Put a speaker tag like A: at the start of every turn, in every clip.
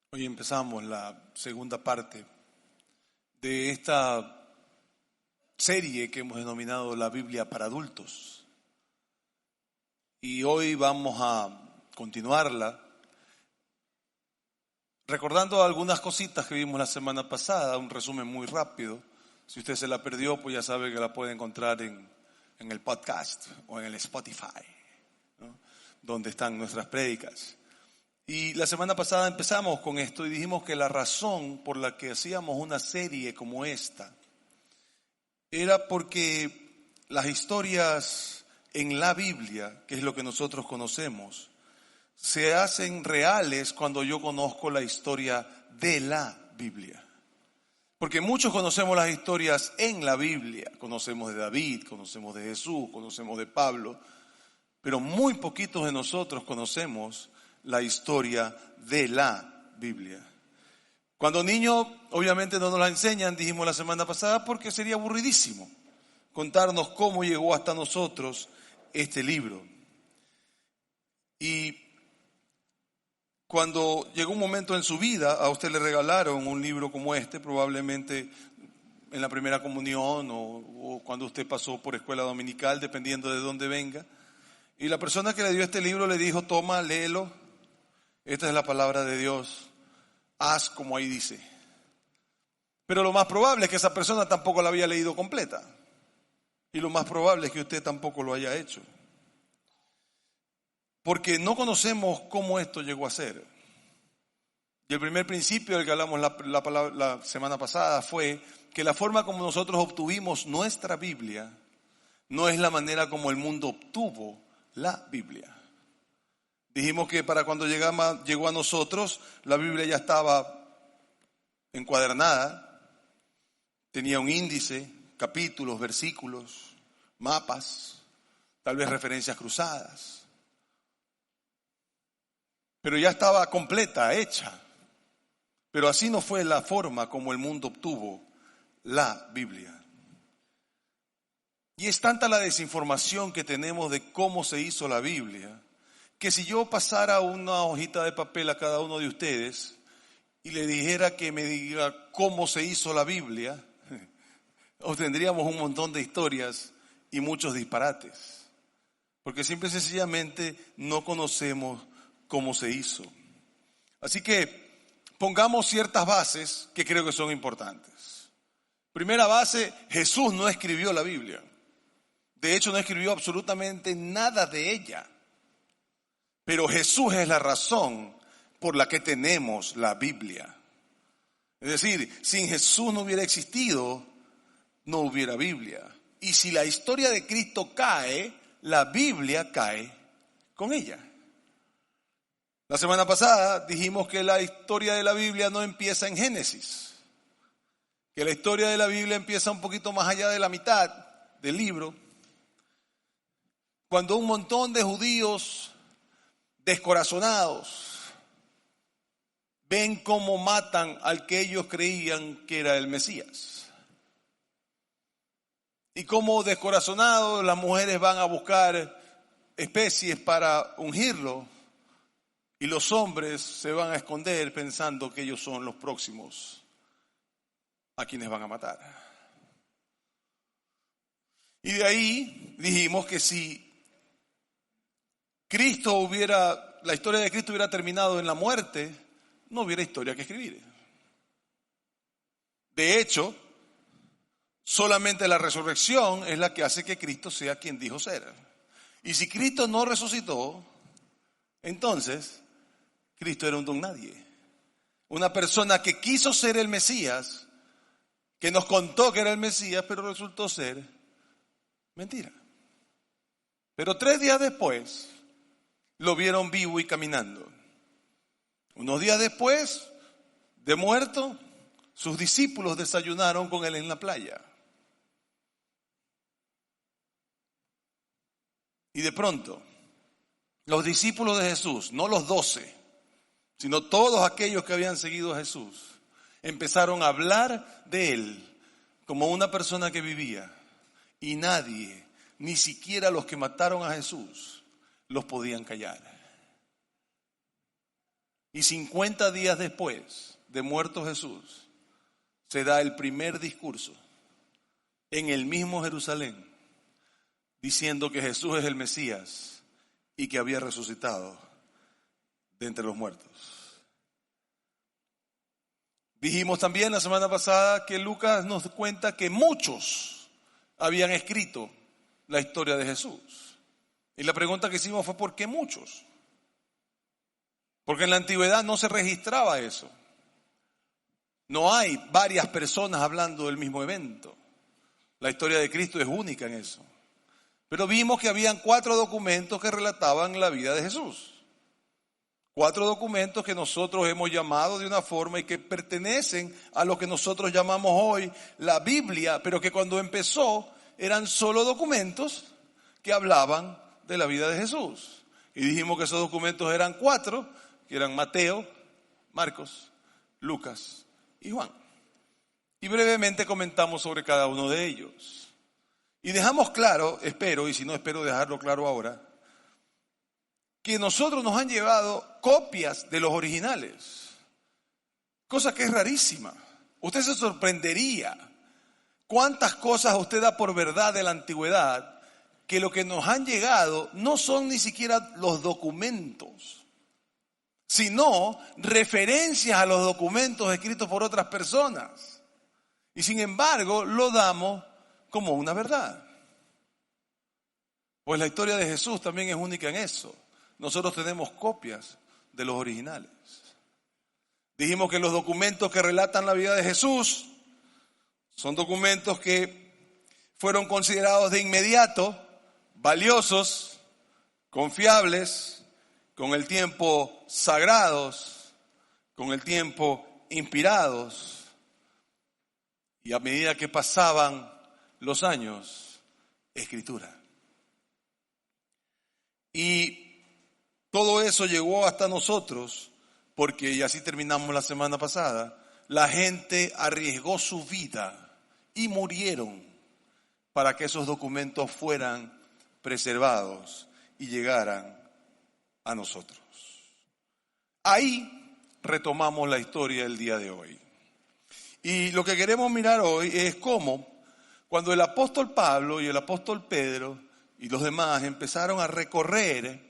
A: Hoy empezamos la segunda parte de esta serie que hemos denominado la Biblia para adultos. Y hoy vamos a continuarla recordando algunas cositas que vimos la semana pasada, un resumen muy rápido. Si usted se la perdió, pues ya sabe que la puede encontrar en el podcast o en el Spotify, ¿no? Donde están nuestras prédicas. Y la semana pasada empezamos con esto y dijimos que la razón por la que hacíamos una serie como esta era porque las historias en la Biblia, que es lo que nosotros conocemos, se hacen reales cuando yo conozco la historia de la Biblia. Porque muchos conocemos las historias en la Biblia, conocemos de David, conocemos de Jesús, conocemos de Pablo, pero muy poquitos de nosotros conocemos la historia de la Biblia. Cuando niños, obviamente no nos la enseñan, dijimos la semana pasada, porque sería aburridísimo contarnos cómo llegó hasta nosotros este libro. Y cuando llegó un momento en su vida, a usted le regalaron un libro como este, probablemente en la primera comunión o cuando usted pasó por escuela dominical, dependiendo de dónde venga. Y la persona que le dio este libro le dijo: toma, léelo, esta es la palabra de Dios, haz como ahí dice. Pero lo más probable es que esa persona tampoco la había leído completa. Y lo más probable es que usted tampoco lo haya hecho. Porque no conocemos cómo esto llegó a ser. Y el primer principio del que hablamos la semana pasada fue que la forma como nosotros obtuvimos nuestra Biblia no es la manera como el mundo obtuvo la Biblia. Dijimos que para cuando llegó a nosotros, la Biblia ya estaba encuadernada, tenía un índice, capítulos, versículos, mapas, tal vez referencias cruzadas. Pero ya estaba completa, hecha. Pero así no fue la forma como el mundo obtuvo la Biblia. Y es tanta la desinformación que tenemos de cómo se hizo la Biblia, que si yo pasara una hojita de papel a cada uno de ustedes y le dijera que me diga cómo se hizo la Biblia, obtendríamos un montón de historias y muchos disparates. Porque simple y sencillamente no conocemos cómo se hizo. Así que pongamos ciertas bases que creo que son importantes. Primera base: Jesús no escribió la Biblia. De hecho, no escribió absolutamente nada de ella. Pero Jesús es la razón por la que tenemos la Biblia. Es decir, sin Jesús no hubiera existido, no hubiera Biblia. Y si la historia de Cristo cae, la Biblia cae con ella. La semana pasada dijimos que la historia de la Biblia no empieza en Génesis, que la historia de la Biblia empieza un poquito más allá de la mitad del libro, cuando un montón de judíos descorazonados ven cómo matan al que ellos creían que era el Mesías. Y cómo descorazonados las mujeres van a buscar especies para ungirlo. Y los hombres se van a esconder pensando que ellos son los próximos a quienes van a matar. Y de ahí dijimos que si la historia de Cristo hubiera terminado en la muerte, no hubiera historia que escribir. De hecho, solamente la resurrección es la que hace que Cristo sea quien dijo ser. Y si Cristo no resucitó, entonces Cristo era un don nadie. Una persona que quiso ser el Mesías, que nos contó que era el Mesías, pero resultó ser mentira. Pero 3 días después lo vieron vivo y caminando. Unos días después de muerto, sus discípulos desayunaron con él en la playa. Y de pronto, los discípulos de Jesús, no los 12, sino todos aquellos que habían seguido a Jesús, empezaron a hablar de él como una persona que vivía. Y nadie, ni siquiera los que mataron a Jesús, los podían callar. Y 50 días después de muerto Jesús, se da el primer discurso en el mismo Jerusalén, diciendo que Jesús es el Mesías y que había resucitado de entre los muertos. Dijimos también la semana pasada que Lucas nos cuenta que muchos habían escrito la historia de Jesús. Y la pregunta que hicimos fue ¿por qué muchos? Porque en la antigüedad no se registraba eso. No hay varias personas hablando del mismo evento. La historia de Cristo es única en eso. Pero vimos que habían 4 documentos que relataban la vida de Jesús. 4 documentos que nosotros hemos llamado de una forma y que pertenecen a lo que nosotros llamamos hoy la Biblia, pero que cuando empezó eran solo documentos que hablaban de la vida de Jesús. Y dijimos que esos documentos eran 4, que eran Mateo, Marcos, Lucas y Juan. Y brevemente comentamos sobre cada uno de ellos. Y dejamos claro, espero, y si no espero dejarlo claro ahora, que nosotros nos han llevado copias de los originales, cosa que es rarísima. Usted se sorprendería cuántas cosas usted da por verdad de la antigüedad, que lo que nos han llegado no son ni siquiera los documentos, sino referencias a los documentos escritos por otras personas. Y sin embargo, lo damos como una verdad. Pues la historia de Jesús también es única en eso. Nosotros tenemos copias de los originales. Dijimos que los documentos que relatan la vida de Jesús son documentos que fueron considerados de inmediato valiosos, confiables, con el tiempo sagrados, con el tiempo inspirados. Y a medida que pasaban los años, escritura. Y todo eso llegó hasta nosotros porque, y así terminamos la semana pasada, la gente arriesgó su vida y murieron para que esos documentos fueran preservados y llegaran a nosotros. Ahí retomamos la historia del día de hoy. Y lo que queremos mirar hoy es cómo cuando el apóstol Pablo y el apóstol Pedro y los demás empezaron a recorrer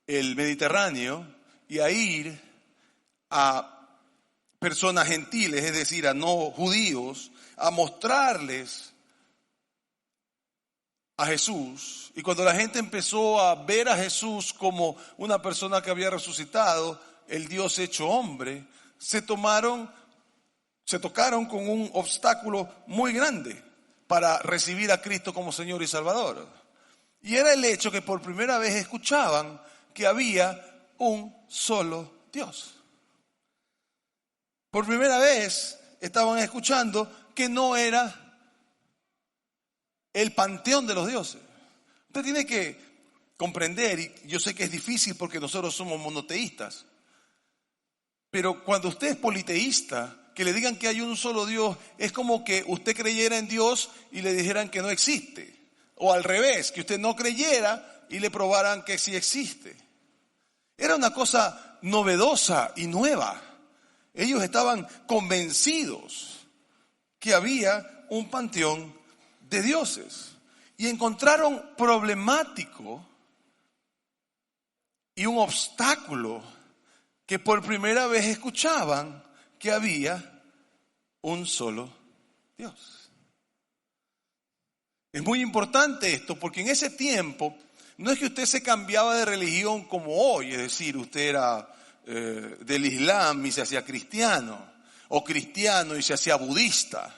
A: el Mediterráneo y a ir a personas gentiles, es decir, a no judíos, a mostrarles a Jesús. Y cuando la gente empezó a ver a Jesús como una persona que había resucitado, el Dios hecho hombre, se tocaron con un obstáculo muy grande para recibir a Cristo como Señor y Salvador. Y era el hecho que por primera vez escuchaban que había un solo Dios. Por primera vez estaban escuchando que no era el panteón de los dioses. Usted tiene que comprender, y yo sé que es difícil porque nosotros somos monoteístas, pero cuando usted es politeísta, que le digan que hay un solo Dios, es como que usted creyera en Dios y le dijeran que no existe. O al revés, que usted no creyera y le probaran que sí existe. Era una cosa novedosa y nueva. Ellos estaban convencidos que había un panteón de dioses. Y encontraron problemático y un obstáculo que por primera vez escuchaban que había un solo Dios. Es muy importante esto porque en ese tiempo no es que usted se cambiaba de religión como hoy, es decir, usted era del Islam y se hacía cristiano, o cristiano y se hacía budista.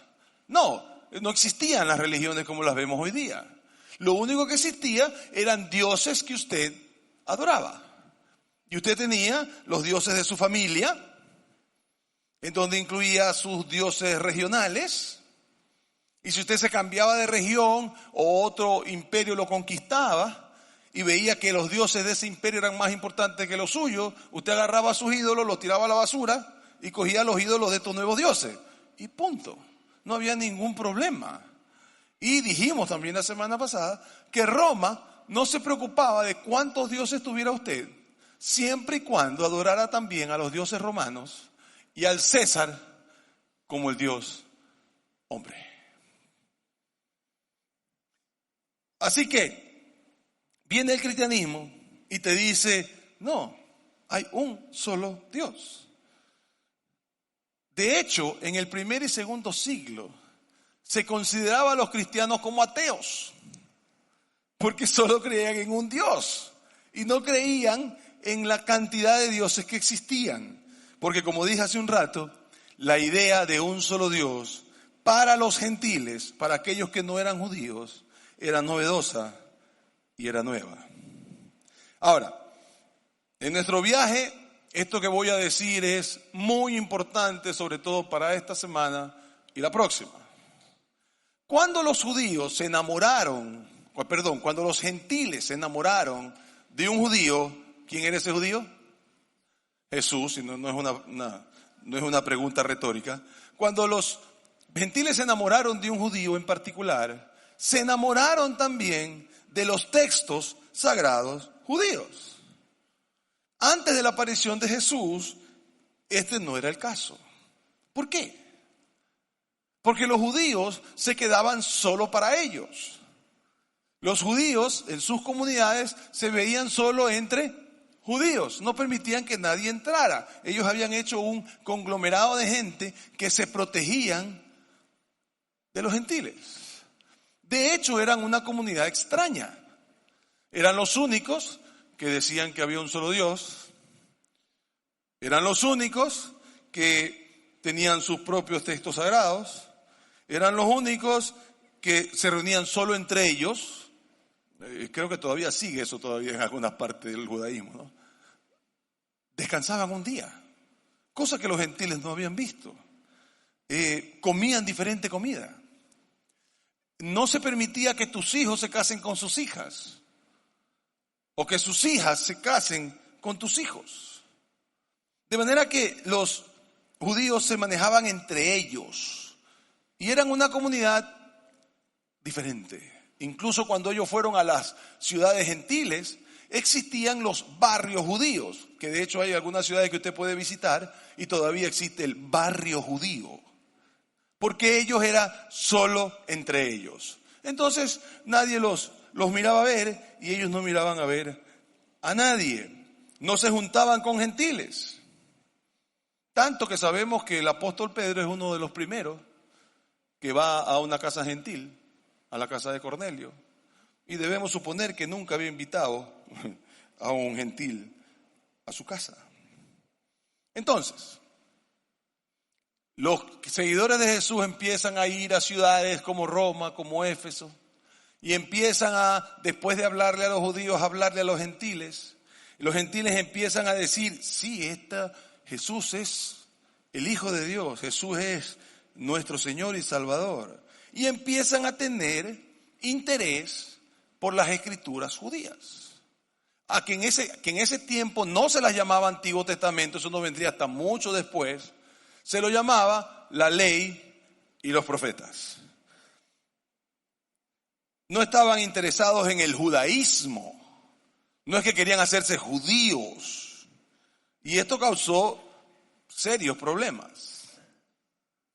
A: No existían las religiones como las vemos hoy día. Lo único que existía eran dioses que usted adoraba. Y usted tenía los dioses de su familia, en donde incluía sus dioses regionales. Y si usted se cambiaba de región o otro imperio lo conquistaba y veía que los dioses de ese imperio eran más importantes que los suyos, usted agarraba a sus ídolos, los tiraba a la basura y cogía los ídolos de estos nuevos dioses. Y punto. No había ningún problema. Y dijimos también la semana pasada que Roma no se preocupaba de cuántos dioses tuviera usted, siempre y cuando adorara también a los dioses romanos y al César como el Dios hombre. Así que viene el cristianismo y te dice, no, hay un solo Dios. De hecho, en el primer y segundo siglo se consideraba a los cristianos como ateos, porque solo creían en un Dios y no creían en la cantidad de dioses que existían. Porque como dije hace un rato, la idea de un solo Dios para los gentiles, para aquellos que no eran judíos, era novedosa y era nueva. Ahora, en nuestro viaje, esto que voy a decir es muy importante, sobre todo para esta semana y la próxima. Cuando los judíos se enamoraron, cuando los gentiles se enamoraron de un judío, ¿quién era ese judío? Jesús, y no es una pregunta retórica. Cuando los gentiles se enamoraron de un judío en particular, se enamoraron también de los textos sagrados judíos. Antes de la aparición de Jesús, este no era el caso. ¿Por qué? Porque los judíos se quedaban solo para ellos. Los judíos en sus comunidades se veían solo entre judíos, no permitían que nadie entrara. Ellos habían hecho un conglomerado de gente que se protegían de los gentiles. De hecho, eran una comunidad extraña. Eran los únicos que decían que había un solo Dios. Eran los únicos que tenían sus propios textos sagrados. Eran los únicos que se reunían solo entre ellos. Creo que todavía sigue eso todavía en algunas partes del judaísmo, ¿no? Descansaban un día, cosa que los gentiles no habían visto. Comían diferente comida. No se permitía que tus hijos se casen con sus hijas o que sus hijas se casen con tus hijos. De manera que los judíos se manejaban entre ellos y eran una comunidad diferente. Incluso cuando ellos fueron a las ciudades gentiles, existían los barrios judíos, que de hecho hay algunas ciudades que usted puede visitar y todavía existe el barrio judío, porque ellos eran solo entre ellos. Entonces nadie los miraba a ver y ellos no miraban a ver a nadie. No se juntaban con gentiles. Tanto que sabemos que el apóstol Pedro es uno de los primeros que va a una casa gentil, a la casa de Cornelio, y debemos suponer que nunca había invitado a un gentil a su casa. Entonces, los seguidores de Jesús empiezan a ir a ciudades como Roma, como Éfeso, y empiezan después de hablarle a los judíos, a hablarle a los gentiles. Los gentiles empiezan a decir, sí, Jesús es el Hijo de Dios, Jesús es nuestro Señor y Salvador. Y empiezan a tener interés por las escrituras judías. Que en ese tiempo no se las llamaba Antiguo Testamento, eso no vendría hasta mucho después. Se lo llamaba la ley y los profetas. No estaban interesados en el judaísmo. No es que querían hacerse judíos. Y esto causó serios problemas.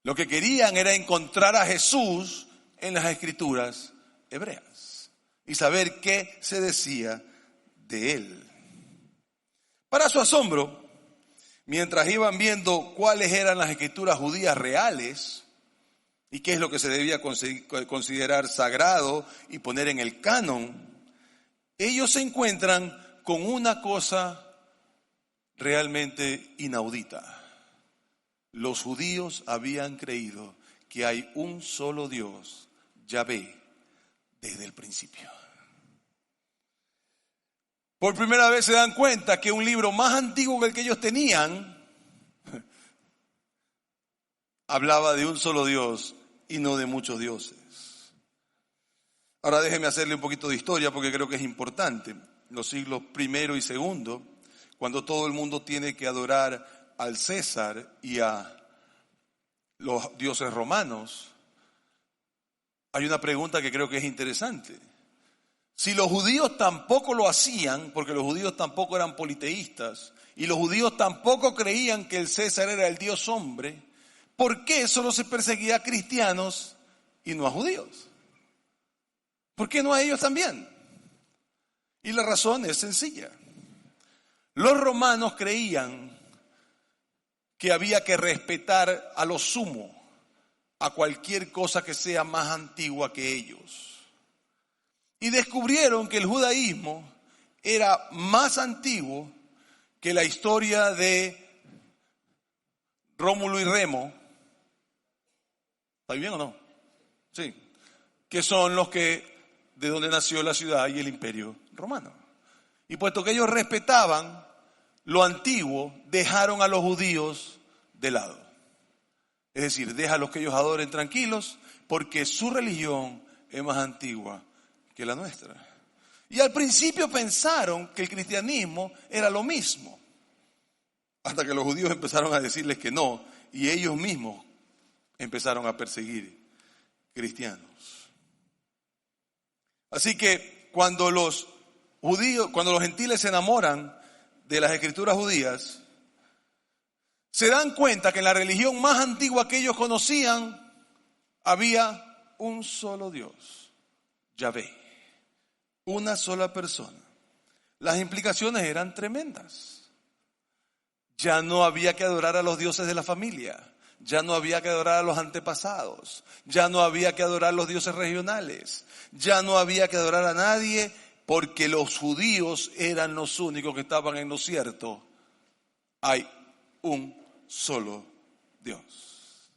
A: Lo que querían era encontrar a Jesús en las escrituras hebreas y saber qué se decía de él. Para su asombro, mientras iban viendo cuáles eran las escrituras judías reales y qué es lo que se debía considerar sagrado y poner en el canon, ellos se encuentran con una cosa realmente inaudita. Los judíos habían creído que hay un solo Dios, Yahvé, desde el principio. Por primera vez se dan cuenta que un libro más antiguo que el que ellos tenían hablaba de un solo Dios y no de muchos dioses. Ahora déjeme hacerle un poquito de historia porque creo que es importante. Los siglos primero y segundo, cuando todo el mundo tiene que adorar al César y a los dioses romanos, hay una pregunta que creo que es interesante. Si los judíos tampoco lo hacían, porque los judíos tampoco eran politeístas, y los judíos tampoco creían que el César era el Dios hombre, ¿por qué solo se perseguía a cristianos y no a judíos? ¿Por qué no a ellos también? Y la razón es sencilla. Los romanos creían que había que respetar a lo sumo a cualquier cosa que sea más antigua que ellos. Y descubrieron que el judaísmo era más antiguo que la historia de Rómulo y Remo. ¿Está bien o no? Sí. Que son los que, de donde nació la ciudad y el imperio romano. Y puesto que ellos respetaban lo antiguo, dejaron a los judíos de lado. Es decir, déjalos que ellos adoren tranquilos, porque su religión es más antigua que la nuestra. Y al principio pensaron que el cristianismo era lo mismo, hasta que los judíos empezaron a decirles que no, y ellos mismos empezaron a perseguir cristianos. Así que cuando los gentiles se enamoran de las escrituras judías, se dan cuenta que en la religión más antigua que ellos conocían había un solo Dios, Yahvé, una sola persona. Las implicaciones eran tremendas. Ya no había que adorar a los dioses de la familia, ya no había que adorar a los antepasados, ya no había que adorar a los dioses regionales, ya no había que adorar a nadie, porque los judíos eran los únicos que estaban en lo cierto. Hay un solo Dios.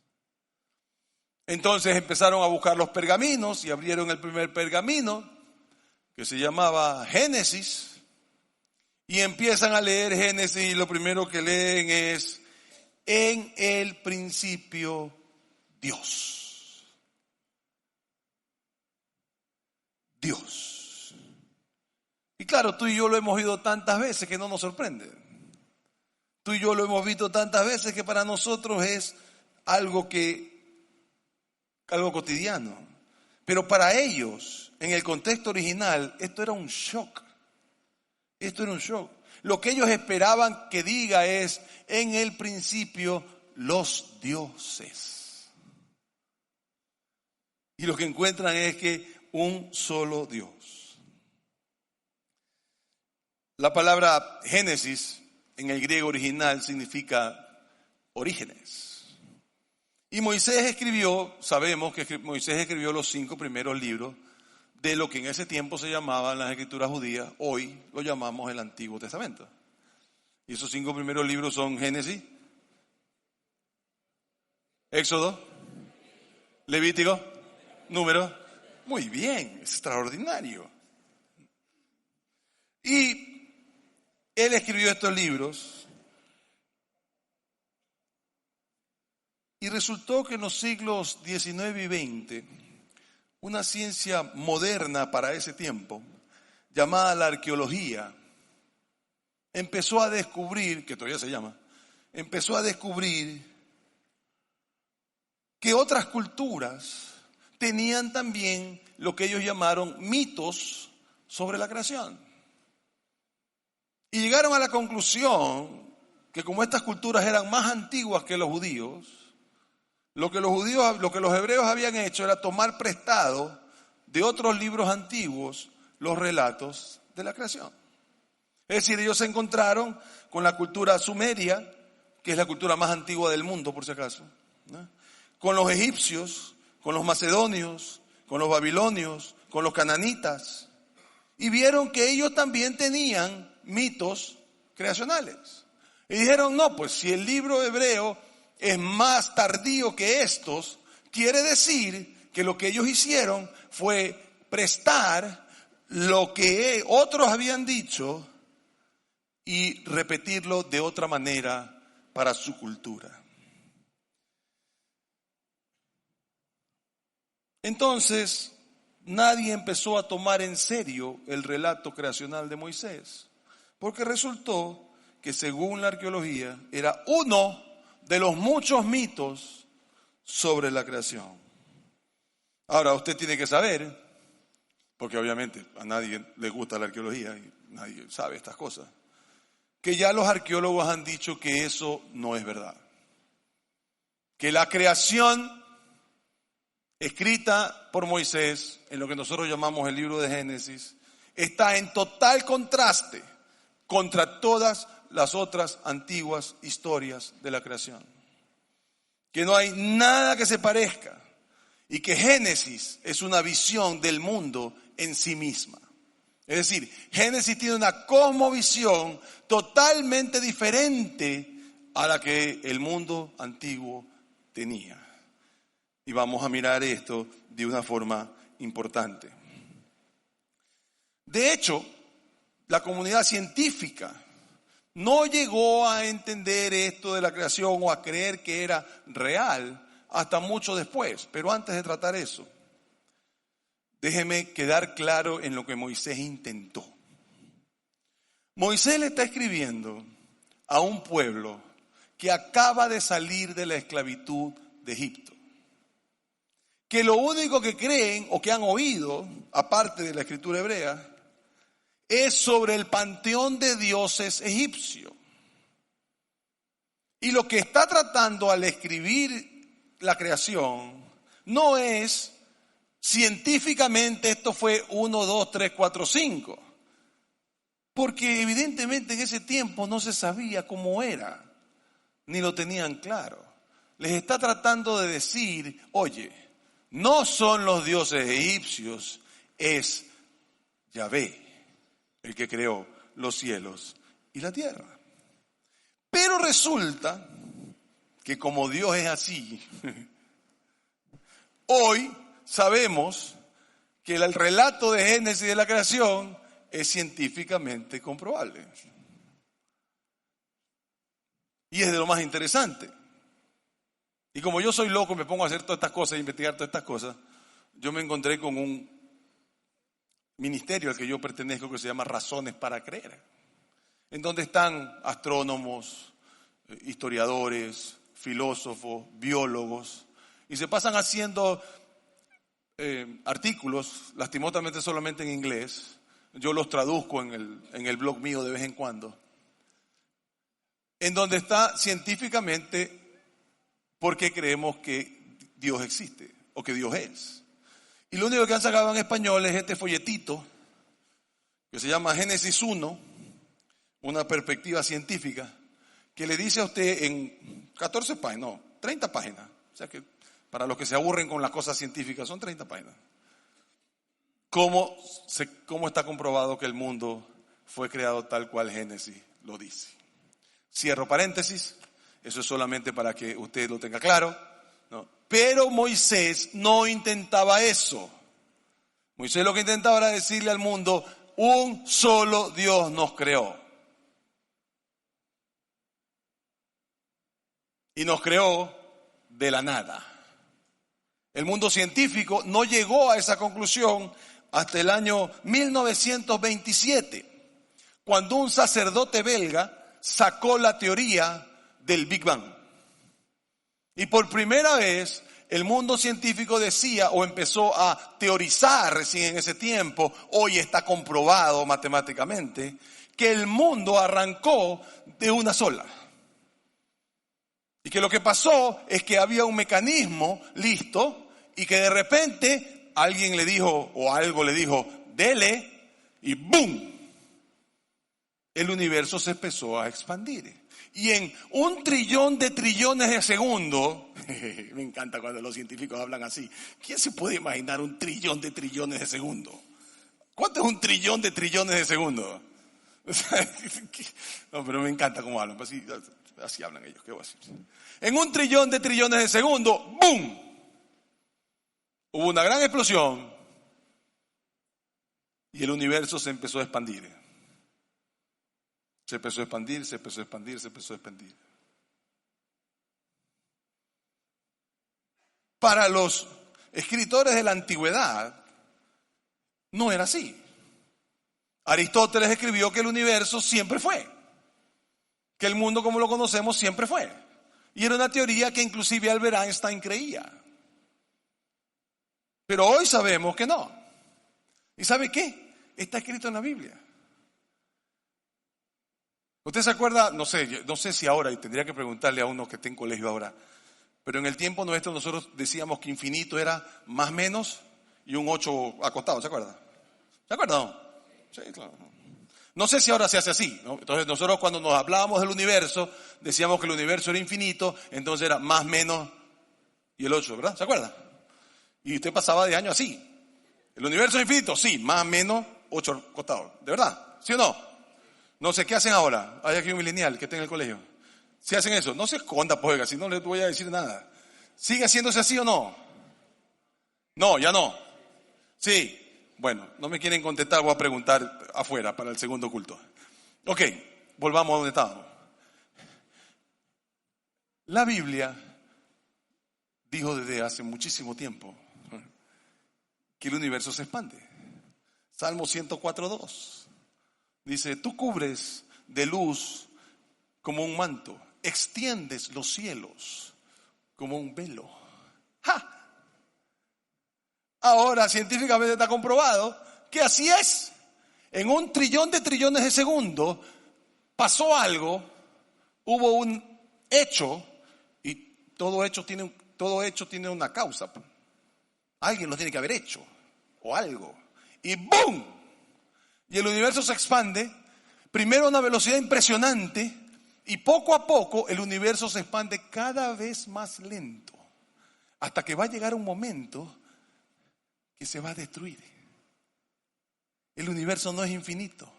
A: Entonces empezaron a buscar los pergaminos y abrieron el primer pergamino, que se llamaba Génesis, y empiezan a leer Génesis, y lo primero que leen es: en el principio Dios. Dios. Y claro, tú y yo lo hemos oído tantas veces que no nos sorprende. Tú y yo lo hemos visto tantas veces que para nosotros es algo cotidiano. Pero para ellos, en el contexto original, esto era un shock. Esto era un shock. Lo que ellos esperaban que diga es: en el principio los dioses. Y lo que encuentran es que un solo Dios. La palabra Génesis en el griego original significa orígenes. Y Moisés escribió, sabemos que Moisés escribió los 5 primeros libros de lo que en ese tiempo se llamaban las escrituras judías, hoy lo llamamos el Antiguo Testamento. Y esos 5 primeros libros son Génesis, Éxodo, Levítico, Números. Muy bien, es extraordinario. Y él escribió estos libros y resultó que en los siglos XIX y XX, una ciencia moderna para ese tiempo, llamada la arqueología, empezó a descubrir, que todavía se llama, empezó a descubrir que otras culturas tenían también lo que ellos llamaron mitos sobre la creación. Y llegaron a la conclusión que como estas culturas eran más antiguas que los judíos, lo que los hebreos habían hecho era tomar prestado de otros libros antiguos los relatos de la creación. Es decir, ellos se encontraron con la cultura sumeria, que es la cultura más antigua del mundo, por si acaso, ¿no? Con los egipcios, con los macedonios, con los babilonios, con los cananitas, y vieron que ellos también tenían mitos creacionales. Y dijeron: no, pues si el libro hebreo es más tardío que estos, quiere decir que lo que ellos hicieron fue prestar lo que otros habían dicho y repetirlo de otra manera para su cultura. Entonces, nadie empezó a tomar en serio el relato creacional de Moisés, porque resultó que, según la arqueología, era uno de los muchos mitos sobre la creación. Ahora, usted tiene que saber, porque obviamente a nadie le gusta la arqueología y nadie sabe estas cosas, que ya los arqueólogos han dicho que eso no es verdad. Que la creación escrita por Moisés, en lo que nosotros llamamos el libro de Génesis, está en total contraste contra todas las otras antiguas historias de la creación. Que no hay nada que se parezca y que Génesis es una visión del mundo en sí misma. Es decir, Génesis tiene una cosmovisión totalmente diferente a la que el mundo antiguo tenía. Y vamos a mirar esto de una forma importante. De hecho, la comunidad científica no llegó a entender esto de la creación o a creer que era real hasta mucho después. Pero antes de tratar eso, déjeme quedar claro en lo que Moisés intentó. Moisés le está escribiendo a un pueblo que acaba de salir de la esclavitud de Egipto. Que lo único que creen o que han oído, aparte de la escritura hebrea, es sobre el panteón de dioses egipcio. Y lo que está tratando al escribir la creación no es científicamente esto fue 1, 2, 3, 4, 5. Porque evidentemente en ese tiempo no se sabía cómo era, ni lo tenían claro. Les está tratando de decir, oye, no son los dioses egipcios, es Yahvé el que creó los cielos y la tierra. Pero resulta que como Dios es así, hoy sabemos que el relato de Génesis de la creación es científicamente comprobable. Y es de lo más interesante. Y como yo soy loco, me pongo a hacer todas estas cosas, a investigar todas estas cosas, yo me encontré con un ministerio al que yo pertenezco que se llama Razones para Creer, en donde están astrónomos, historiadores, filósofos, biólogos, y se pasan haciendo artículos, lastimosamente solamente en inglés. Yo los traduzco en el blog mío de vez en cuando, en donde está científicamente por qué creemos que Dios existe o que Dios es. Y lo único que han sacado en español es este folletito que se llama Génesis 1, una perspectiva científica, que le dice a usted en 14 páginas, no, 30 páginas. O sea que para los que se aburren con las cosas científicas son 30 páginas. ¿Cómo está comprobado que el mundo fue creado tal cual Génesis lo dice? Cierro paréntesis, eso es solamente para que usted lo tenga claro, ¿no? Pero Moisés no intentaba eso. Moisés lo que intentaba era decirle al mundo, un solo Dios nos creó. Y nos creó de la nada. El mundo científico no llegó a esa conclusión hasta el año 1927, cuando un sacerdote belga sacó la teoría del Big Bang. Y por primera vez el mundo científico decía o empezó a teorizar recién en ese tiempo, hoy está comprobado matemáticamente, que el mundo arrancó de una sola. Y que lo que pasó es que había un mecanismo listo y que de repente alguien le dijo o algo le dijo, dele, y ¡boom! El universo se empezó a expandir. Y en 1 trillón de trillones de segundos, me encanta cuando los científicos hablan así, ¿quién se puede imaginar 1 trillón de trillones de segundos? ¿Cuánto es 1 trillón de trillones de segundos? No, pero me encanta cómo hablan, así hablan ellos, ¿qué voy a decir? En 1 trillón de trillones de segundos, ¡boom! Hubo una gran explosión y el universo se empezó a expandir. Se empezó a expandir, se empezó a expandir, se empezó a expandir. Para los escritores de la antigüedad, no era así. Aristóteles escribió que el universo siempre fue, que el mundo como lo conocemos siempre fue. Y era una teoría que inclusive Albert Einstein creía. Pero hoy sabemos que no. ¿Y sabe qué? Está escrito en la Biblia. ¿Usted se acuerda? No sé si ahora, y tendría que preguntarle a uno que está en colegio ahora, pero en el tiempo nuestro nosotros decíamos que infinito era más menos y un 8 acostado, ¿se acuerda? ¿Se acuerda? No? Sí, claro. No sé si ahora se hace así, ¿no? Entonces nosotros cuando nos hablábamos del universo, decíamos que el universo era infinito, entonces era más menos y el 8, ¿verdad? ¿Se acuerda? Y usted pasaba de año así. ¿El universo es infinito? Sí, más menos 8 costados. ¿De verdad? ¿Sí o no? No sé, ¿qué hacen ahora? Hay aquí un millennial que está en el colegio. ¿Sí hacen eso? No se esconda, pues, oiga, si no les voy a decir nada. ¿Sigue haciéndose así o no? No, ya no. Sí. Bueno, no me quieren contestar, voy a preguntar afuera para el segundo culto. Ok, volvamos a donde estábamos. La Biblia dijo desde hace muchísimo tiempo que el universo se expande. Salmo 104:2 dice, tú cubres de luz como un manto, extiendes los cielos como un velo. ¡Ja! Ahora científicamente está comprobado que así es. En 1 trillón de trillones de segundos pasó algo, hubo un hecho y todo hecho tiene una causa. Alguien lo tiene que haber hecho o algo. Y ¡boom! Y el universo se expande, primero a una velocidad impresionante y poco a poco el universo se expande cada vez más lento. Hasta que va a llegar un momento que se va a destruir. El universo no es infinito.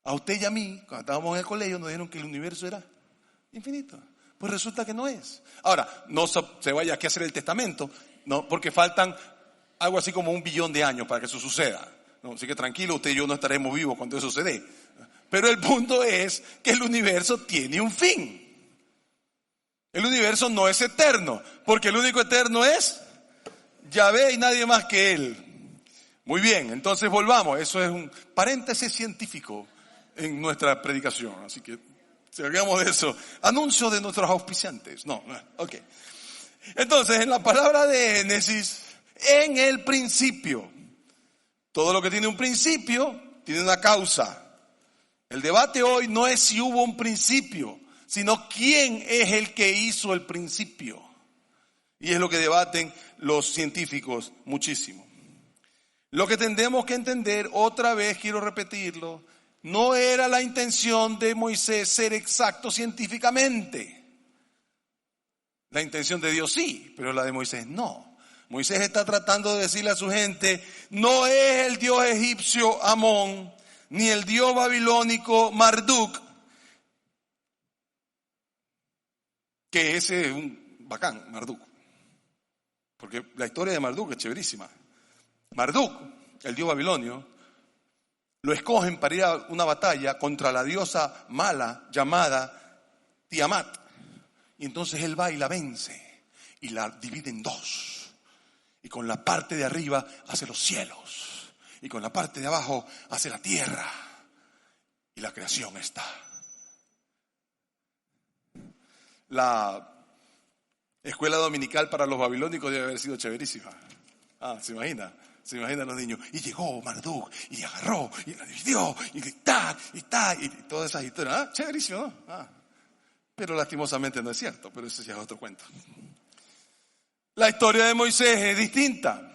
A: A usted y a mí, cuando estábamos en el colegio, nos dijeron que el universo era infinito. Pues resulta que no es. Ahora, no se vaya aquí a hacer el testamento, no, porque faltan algo así como 1 billón de años para que eso suceda. No, así que tranquilo, usted y yo no estaremos vivos cuando eso suceda. Pero el punto es que el universo tiene un fin. El universo no es eterno, porque el único eterno es Yahvé y nadie más que Él. Muy bien, entonces volvamos. Eso es un paréntesis científico en nuestra predicación. Así que salgamos de eso. Anuncio de nuestros auspiciantes. No, ok. Entonces, en la palabra de Génesis, en el principio. Todo lo que tiene un principio tiene una causa. El debate hoy no es si hubo un principio, sino quién es el que hizo el principio. Y es lo que debaten los científicos muchísimo. Lo que tendremos que entender, otra vez quiero repetirlo, no era la intención de Moisés ser exacto científicamente. La intención de Dios sí, pero la de Moisés no. Moisés está tratando de decirle a su gente, no es el dios egipcio Amón, ni el dios babilónico Marduk, que ese es un bacán, Marduk. Porque la historia de Marduk es chéverísima. Marduk, el dios babilonio, lo escogen para ir a una batalla contra la diosa mala llamada Tiamat. Y entonces él va y la vence y la divide en dos. Y con la parte de arriba hace los cielos. Y con la parte de abajo hace la tierra. Y la creación está. La escuela dominical para los babilónicos debe haber sido chéverísima. ¿Se imagina? Se imaginan los niños. Y llegó Marduk y agarró y la dividió y y todas esas historias. Chéverísimo, ¿no? Pero lastimosamente no es cierto, pero eso ya es otro cuento. La historia de Moisés es distinta.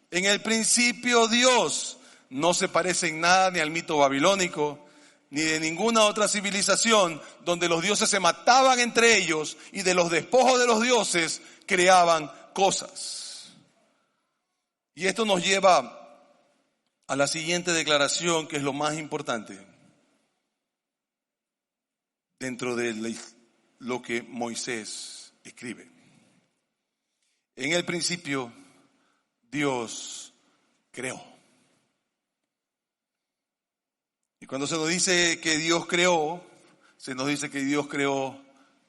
A: En el principio Dios no se parece en nada ni al mito babilónico, ni de ninguna otra civilización donde los dioses se mataban entre ellos y de los despojos de los dioses creaban cosas. Y esto nos lleva a la siguiente declaración, que es lo más importante dentro de lo que Moisés escribe. En el principio, Dios creó. Y cuando se nos dice que Dios creó, se nos dice que Dios creó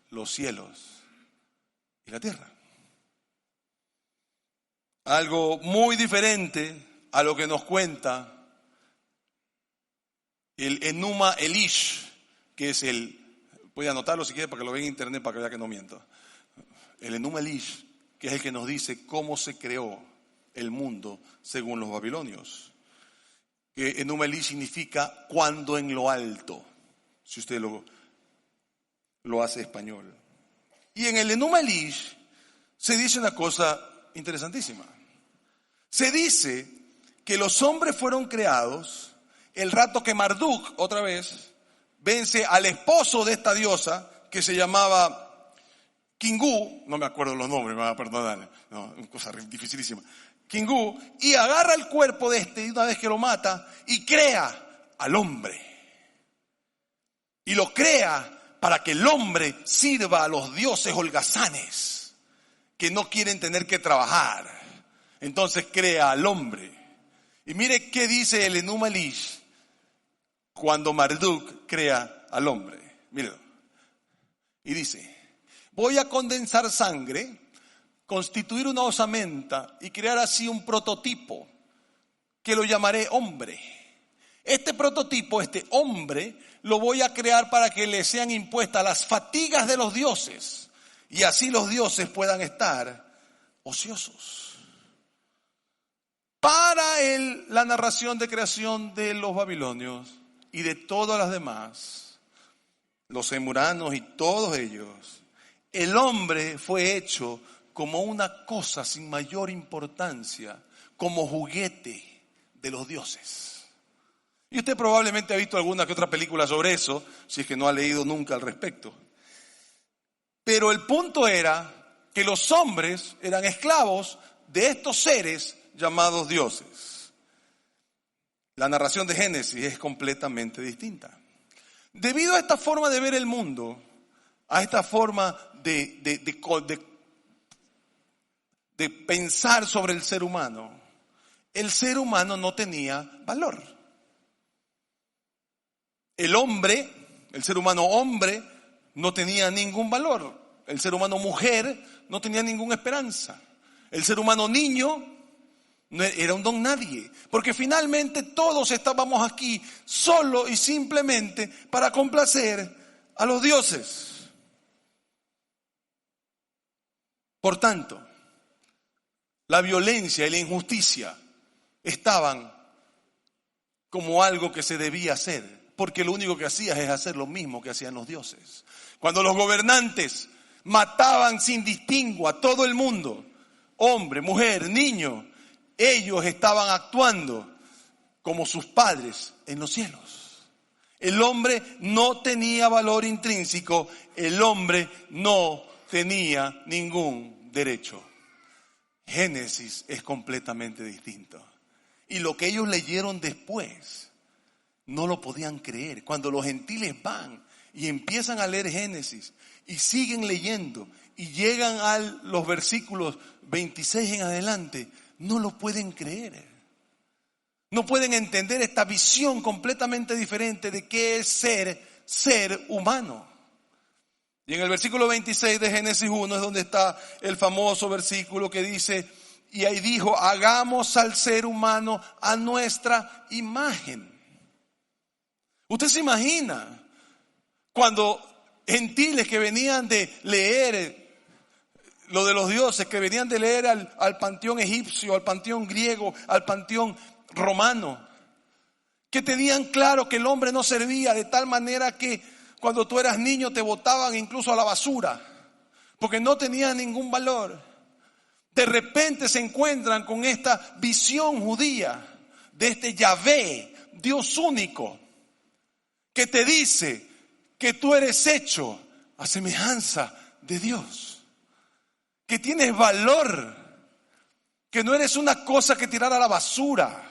A: los cielos y la tierra. Algo muy diferente a lo que nos cuenta el Enuma Elish, que es voy a anotarlo si quiere para que lo vean en internet para que vea que no miento. El Enuma Elish, que es el que nos dice cómo se creó el mundo según los babilonios. que Enuma Elish significa cuando en lo alto, si usted lo hace español. Y en el Enuma Elish se dice una cosa interesantísima. Se dice que los hombres fueron creados el rato que Marduk, otra vez, vence al esposo de esta diosa que se llamaba Kingu, no me acuerdo los nombres, me van a perdonar, no, una cosa dificilísima. Kingu, y agarra el cuerpo de este, y una vez que lo mata, y crea al hombre. Y lo crea para que el hombre sirva a los dioses holgazanes, que no quieren tener que trabajar. Entonces crea al hombre. Y mire qué dice el Enuma Elish cuando Marduk crea al hombre. Mírelo. Y dice: voy a condensar sangre, constituir una osamenta y crear así un prototipo que lo llamaré hombre. Este prototipo, este hombre, lo voy a crear para que le sean impuestas las fatigas de los dioses y así los dioses puedan estar ociosos. Para la narración de creación de los babilonios y de todas las demás, los emuranos y todos ellos, el hombre fue hecho como una cosa sin mayor importancia, como juguete de los dioses. Y usted probablemente ha visto alguna que otra película sobre eso, si es que no ha leído nunca al respecto. Pero el punto era que los hombres eran esclavos de estos seres llamados dioses. La narración de Génesis es completamente distinta. Debido a esta forma de ver el mundo, a esta forma de pensar sobre el ser humano no tenía valor. El hombre, el ser humano hombre, no tenía ningún valor. El ser humano mujer no tenía ninguna esperanza. El ser humano niño no era un don nadie. Porque finalmente todos estábamos aquí solo y simplemente para complacer a los dioses. Por tanto, la violencia y la injusticia estaban como algo que se debía hacer. Porque lo único que hacías es hacer lo mismo que hacían los dioses. Cuando los gobernantes mataban sin distingo a todo el mundo, hombre, mujer, niño, ellos estaban actuando como sus padres en los cielos. El hombre no tenía valor intrínseco, el hombre no tenía ningún derecho. Génesis es completamente distinto. Y lo que ellos leyeron después no lo podían creer. Cuando los gentiles van y empiezan a leer Génesis y siguen leyendo y llegan a los versículos 26 en adelante, no lo pueden creer. No pueden entender esta visión completamente diferente de qué es ser humano. Y en el versículo 26 de Génesis 1 es donde está el famoso versículo que dice: y ahí dijo, hagamos al ser humano a nuestra imagen. Usted se imagina cuando gentiles que venían de leer lo de los dioses, que venían de leer al panteón egipcio, al panteón griego, al panteón romano, que tenían claro que el hombre no servía, de tal manera que cuando tú eras niño te botaban incluso a la basura, porque no tenía ningún valor. De repente se encuentran con esta visión judía de este Yahvé, Dios único, que te dice que tú eres hecho a semejanza de Dios, que tienes valor, que no eres una cosa que tirar a la basura,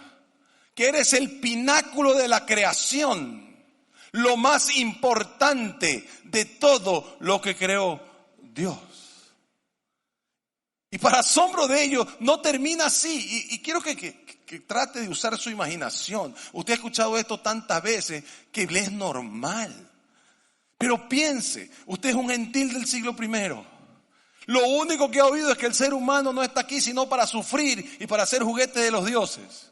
A: que eres el pináculo de la creación, lo más importante de todo lo que creó Dios. Y para asombro de ellos no termina así, y quiero que trate de usar su imaginación. Usted ha escuchado esto tantas veces que le es normal. Pero piense, usted es un gentil del siglo I. Lo único que ha oído es que el ser humano no está aquí sino para sufrir y para ser juguete de los dioses.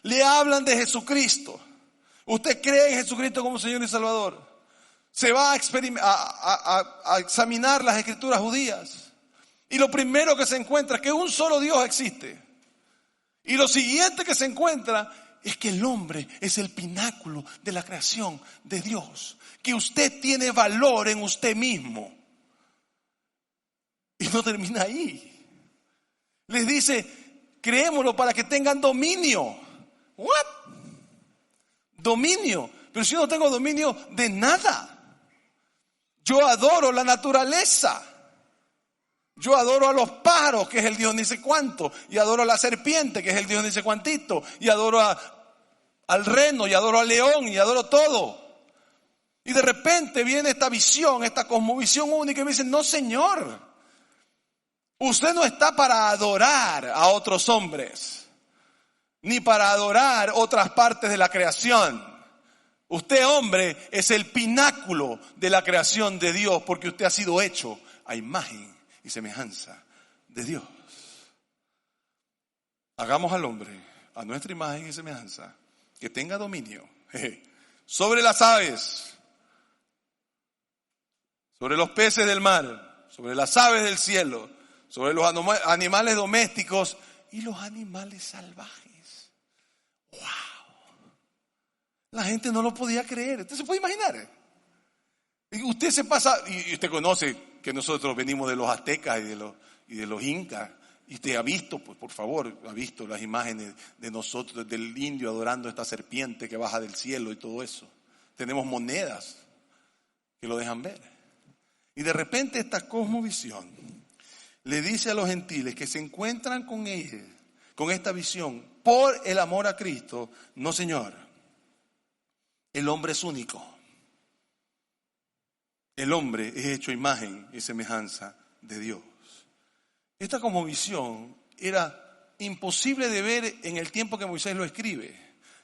A: Le hablan de Jesucristo. Usted cree en Jesucristo como Señor y Salvador. Se va a examinar las escrituras judías. Y lo primero que se encuentra es que un solo Dios existe. Y lo siguiente que se encuentra es que el hombre es el pináculo de la creación de Dios. Que usted tiene valor en usted mismo. Y no termina ahí. Les dice, creémoslo para que tengan dominio. ¿What? Dominio. Pero si yo no tengo dominio de nada. Yo adoro la naturaleza. Yo adoro a los pájaros, que es el Dios ni sé cuánto. Y adoro a la serpiente, que es el Dios ni sé cuantito. Y adoro al reno, y adoro al león, y adoro todo. Y de repente viene esta visión, esta cosmovisión única, y me dicen, no señor. Usted no está para adorar a otros hombres. Ni para adorar otras partes de la creación. Usted, hombre, es el pináculo de la creación de Dios, porque usted ha sido hecho a imagen y semejanza de Dios. Hagamos al hombre a nuestra imagen y semejanza, que tenga dominio sobre las aves, sobre los peces del mar, sobre las aves del cielo, sobre los animales domésticos y los animales salvajes. ¡Wow! La gente no lo podía creer. ¿Usted se puede imaginar? Y usted se pasa, y usted conoce que nosotros venimos de los aztecas y de los incas. Y usted ha visto, pues por favor, ha visto las imágenes de nosotros, del indio adorando a esta serpiente que baja del cielo y todo eso. Tenemos monedas que lo dejan ver. Y de repente esta cosmovisión le dice a los gentiles que se encuentran con ella, con esta visión, por el amor a Cristo. No, señor. El hombre es único. El hombre es hecho imagen y semejanza de Dios. Esta cosmovisión era imposible de ver en el tiempo que Moisés lo escribe.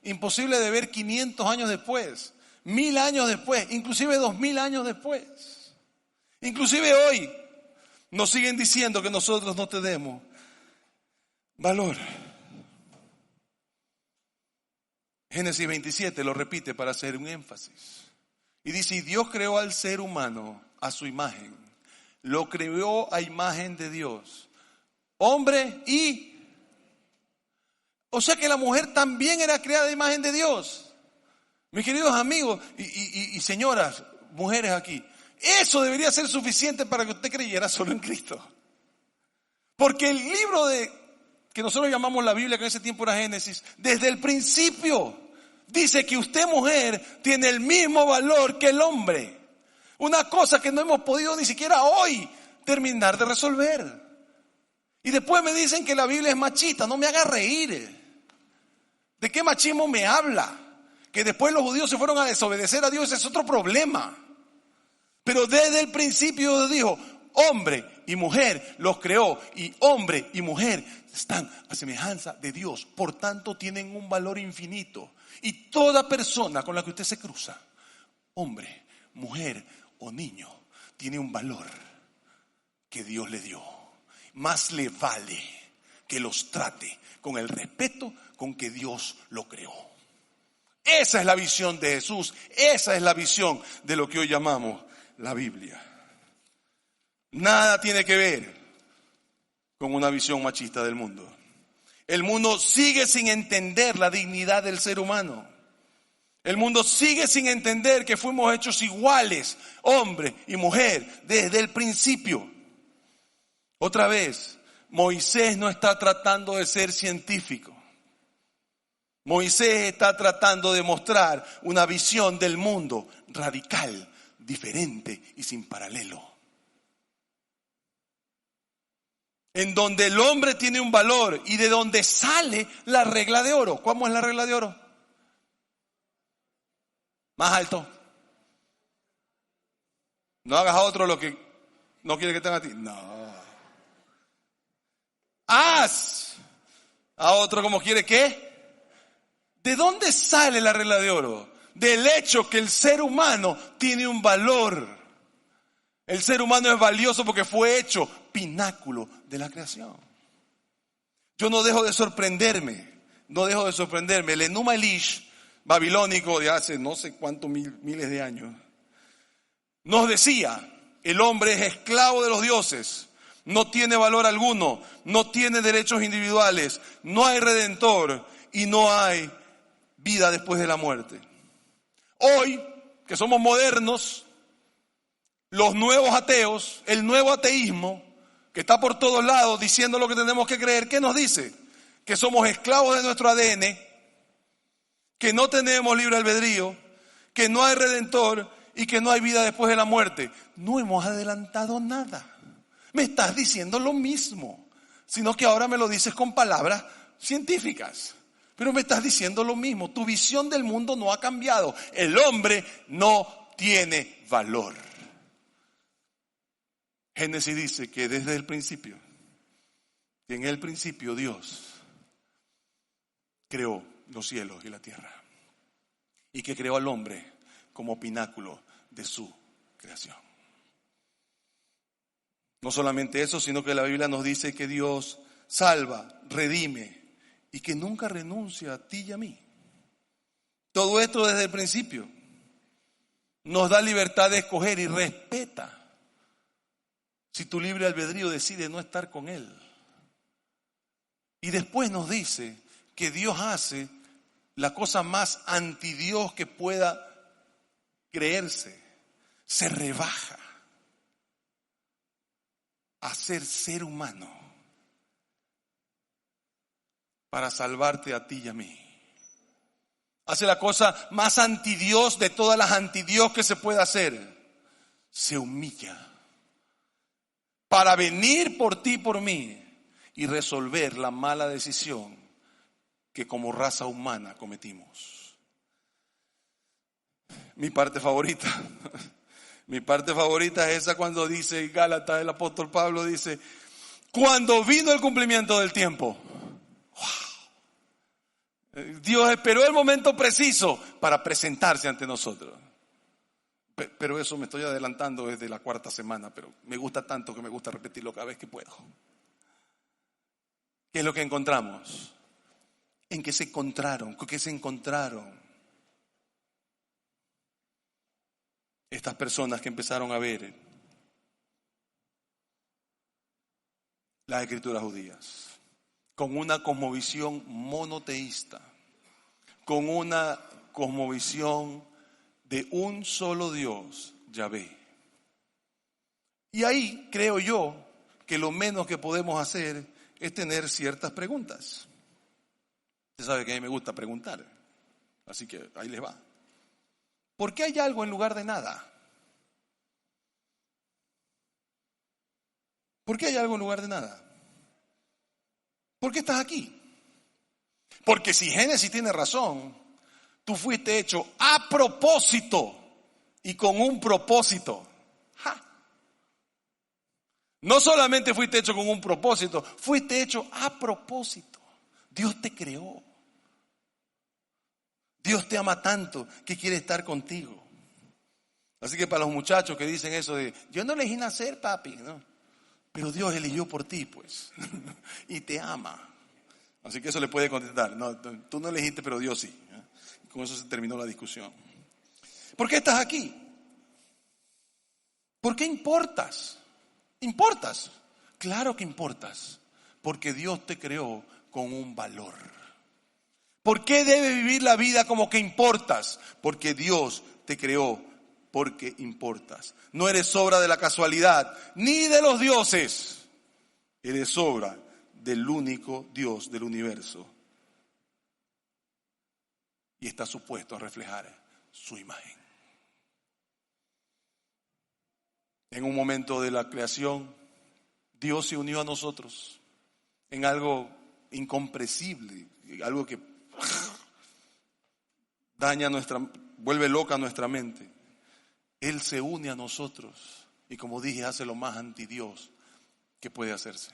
A: Imposible de ver 500 años después, 1000 años después, inclusive 2000 años después. Inclusive hoy nos siguen diciendo que nosotros no tenemos valor. Génesis 27 lo repite para hacer un énfasis. Y dice, y Dios creó al ser humano a su imagen. Lo creó a imagen de Dios. Hombre y... O sea que la mujer también era creada a imagen de Dios. Mis queridos amigos y señoras, mujeres aquí. Eso debería ser suficiente para que usted creyera solo en Cristo. Porque el libro que nosotros llamamos la Biblia, que en ese tiempo era Génesis, desde el principio dice que usted, mujer, tiene el mismo valor que el hombre. Una cosa que no hemos podido ni siquiera hoy terminar de resolver. Y después me dicen que la Biblia es machista. No me haga reír. ¿De qué machismo me habla? Que después los judíos se fueron a desobedecer a Dios, ese es otro problema. Pero desde el principio dijo, hombre y mujer los creó, y hombre y mujer están a semejanza de Dios, por tanto tienen un valor infinito. Y toda persona con la que usted se cruza, hombre, mujer o niño, tiene un valor que Dios le dio. Más le vale que los trate con el respeto con que Dios lo creó. Esa es la visión de Jesús, esa es la visión de lo que hoy llamamos la Biblia. Nada tiene que ver con una visión machista del mundo. El mundo sigue sin entender la dignidad del ser humano. El mundo sigue sin entender que fuimos hechos iguales, hombre y mujer, desde el principio. Otra vez, Moisés no está tratando de ser científico. Moisés está tratando de mostrar una visión del mundo radical, diferente y sin paralelo. En donde el hombre tiene un valor y de donde sale la regla de oro. ¿Cómo es la regla de oro? Más alto. No hagas a otro lo que no quiere que tenga a ti. No. Haz a otro como quiere que. ¿De dónde sale la regla de oro? Del hecho que el ser humano tiene un valor. El ser humano es valioso porque fue hecho pináculo de la creación. Yo no dejo de sorprenderme. El Enuma Elish, babilónico de hace no sé cuántos miles de años, nos decía, el hombre es esclavo de los dioses, no tiene valor alguno, no tiene derechos individuales, no hay redentor y no hay vida después de la muerte. Hoy, que somos modernos, los nuevos ateos, el nuevo ateísmo, que está por todos lados diciendo lo que tenemos que creer, ¿qué nos dice? Que somos esclavos de nuestro ADN, que no tenemos libre albedrío, que no hay redentor y que no hay vida después de la muerte. No hemos adelantado nada. Me estás diciendo lo mismo, sino que ahora me lo dices con palabras científicas. Pero me estás diciendo lo mismo. Tu visión del mundo no ha cambiado. El hombre no tiene valor. Génesis dice que desde el principio, que en el principio Dios creó los cielos y la tierra y que creó al hombre como pináculo de su creación. No solamente eso, sino que la Biblia nos dice que Dios salva, redime y que nunca renuncia a ti y a mí. Todo esto desde el principio nos da libertad de escoger y respeta si tu libre albedrío decide no estar con Él. Y después nos dice que Dios hace la cosa más antidios que pueda creerse. Se rebaja a ser ser humano para salvarte a ti y a mí. Hace la cosa más antidios de todas las antidios que se puede hacer. Se humilla para venir por ti y por mí y resolver la mala decisión que como raza humana cometimos. Mi parte favorita es esa cuando dice Gálatas, el apóstol Pablo dice, cuando vino el cumplimiento del tiempo, Dios esperó el momento preciso para presentarse ante nosotros. Pero eso me estoy adelantando desde la 4ª semana, pero me gusta tanto que me gusta repetirlo cada vez que puedo. ¿Qué es lo que encontramos? ¿En qué se encontraron? ¿Qué se encontraron? Estas personas que empezaron a ver las escrituras judías con una cosmovisión monoteísta, con una cosmovisión de un solo Dios, Yahvé. Y ahí creo yo que lo menos que podemos hacer es tener ciertas preguntas. Usted sabe que a mí me gusta preguntar, así que ahí les va. ¿Por qué hay algo en lugar de nada? ¿Por qué hay algo en lugar de nada? ¿Por qué estás aquí? Porque si Génesis tiene razón, tú fuiste hecho a propósito y con un propósito. ¡Ja! No solamente fuiste hecho con un propósito, fuiste hecho a propósito. Dios te creó. Dios te ama tanto que quiere estar contigo. Así que para los muchachos que dicen eso de, yo no elegí nacer, papi, ¿no? Pero Dios eligió por ti, pues, y te ama. Así que eso le puede contestar. No, tú no elegiste, pero Dios sí. ¿Eh? Con eso se terminó la discusión. ¿Por qué estás aquí? ¿Por qué importas? ¿Importas? Claro que importas, porque Dios te creó con un valor. ¿Por qué debes vivir la vida como que importas? Porque Dios te creó porque importas. No eres obra de la casualidad, ni de los dioses. Eres obra del único Dios del universo. Y está supuesto a reflejar su imagen. En un momento de la creación, Dios se unió a nosotros en algo incomprensible, algo que vuelve loca nuestra mente. Él se une a nosotros y, como dije, hace lo más antidios que puede hacerse.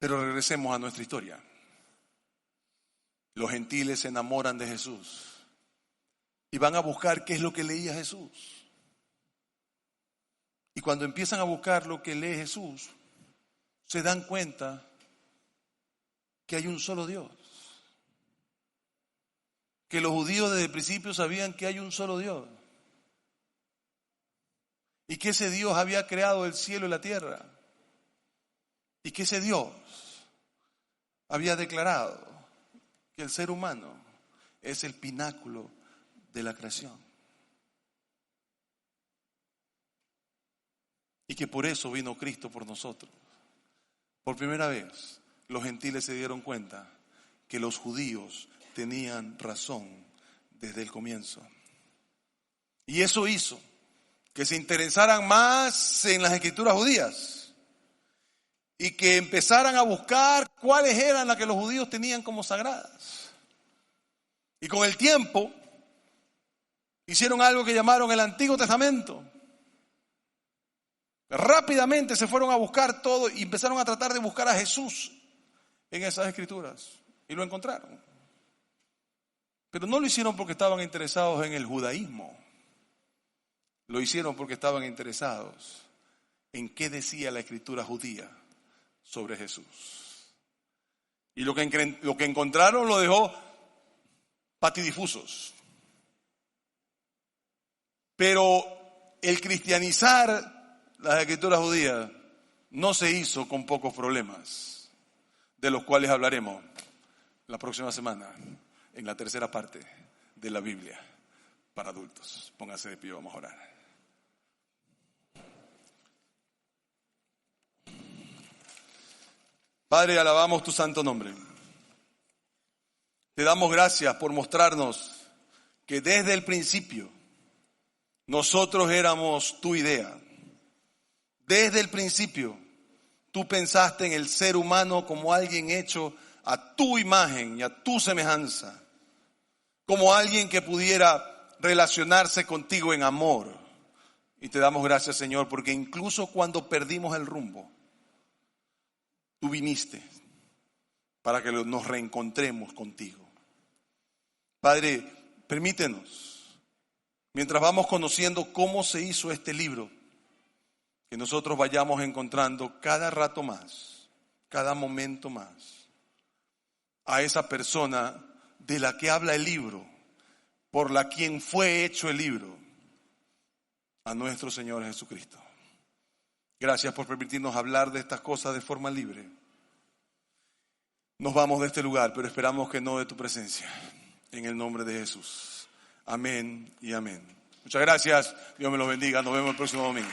A: Pero regresemos a nuestra historia. Los gentiles se enamoran de Jesús y van a buscar qué es lo que leía Jesús. Y cuando empiezan a buscar lo que lee Jesús, se dan cuenta que hay un solo Dios. Que los judíos desde el principio sabían que hay un solo Dios. Y que ese Dios había creado el cielo y la tierra. Y que ese Dios había declarado que el ser humano es el pináculo de la creación. Y que por eso vino Cristo por nosotros. Por primera vez, los gentiles se dieron cuenta que los judíos tenían razón desde el comienzo. Y eso hizo que se interesaran más en las escrituras judías y que empezaran a buscar cuáles eran las que los judíos tenían como sagradas. Y con el tiempo hicieron algo que llamaron el Antiguo Testamento. Rápidamente se fueron a buscar todo y empezaron a tratar de buscar a Jesús en esas escrituras. Y lo encontraron. Pero no lo hicieron porque estaban interesados en el judaísmo. Lo hicieron porque estaban interesados en qué decía la escritura judía sobre Jesús. Y lo que encontraron lo dejó patidifusos. Pero el cristianizar las escrituras judías no se hizo con pocos problemas, de los cuales hablaremos la próxima semana en la tercera parte de la Biblia para adultos. Póngase de pie, vamos a orar. Padre, alabamos tu santo nombre. Te damos gracias por mostrarnos que desde el principio nosotros éramos tu idea. Desde el principio tú pensaste en el ser humano como alguien hecho a tu imagen y a tu semejanza, como alguien que pudiera relacionarse contigo en amor. Y te damos gracias, Señor, porque incluso cuando perdimos el rumbo, tú viniste para que nos reencontremos contigo. Padre, permítenos, mientras vamos conociendo cómo se hizo este libro, que nosotros vayamos encontrando cada rato más, cada momento más, a esa persona de la que habla el libro, por la quien fue hecho el libro, a nuestro Señor Jesucristo. Gracias por permitirnos hablar de estas cosas de forma libre. Nos vamos de este lugar, pero esperamos que no de tu presencia. En el nombre de Jesús. Amén y amén. Muchas gracias. Dios me los bendiga. Nos vemos el próximo domingo.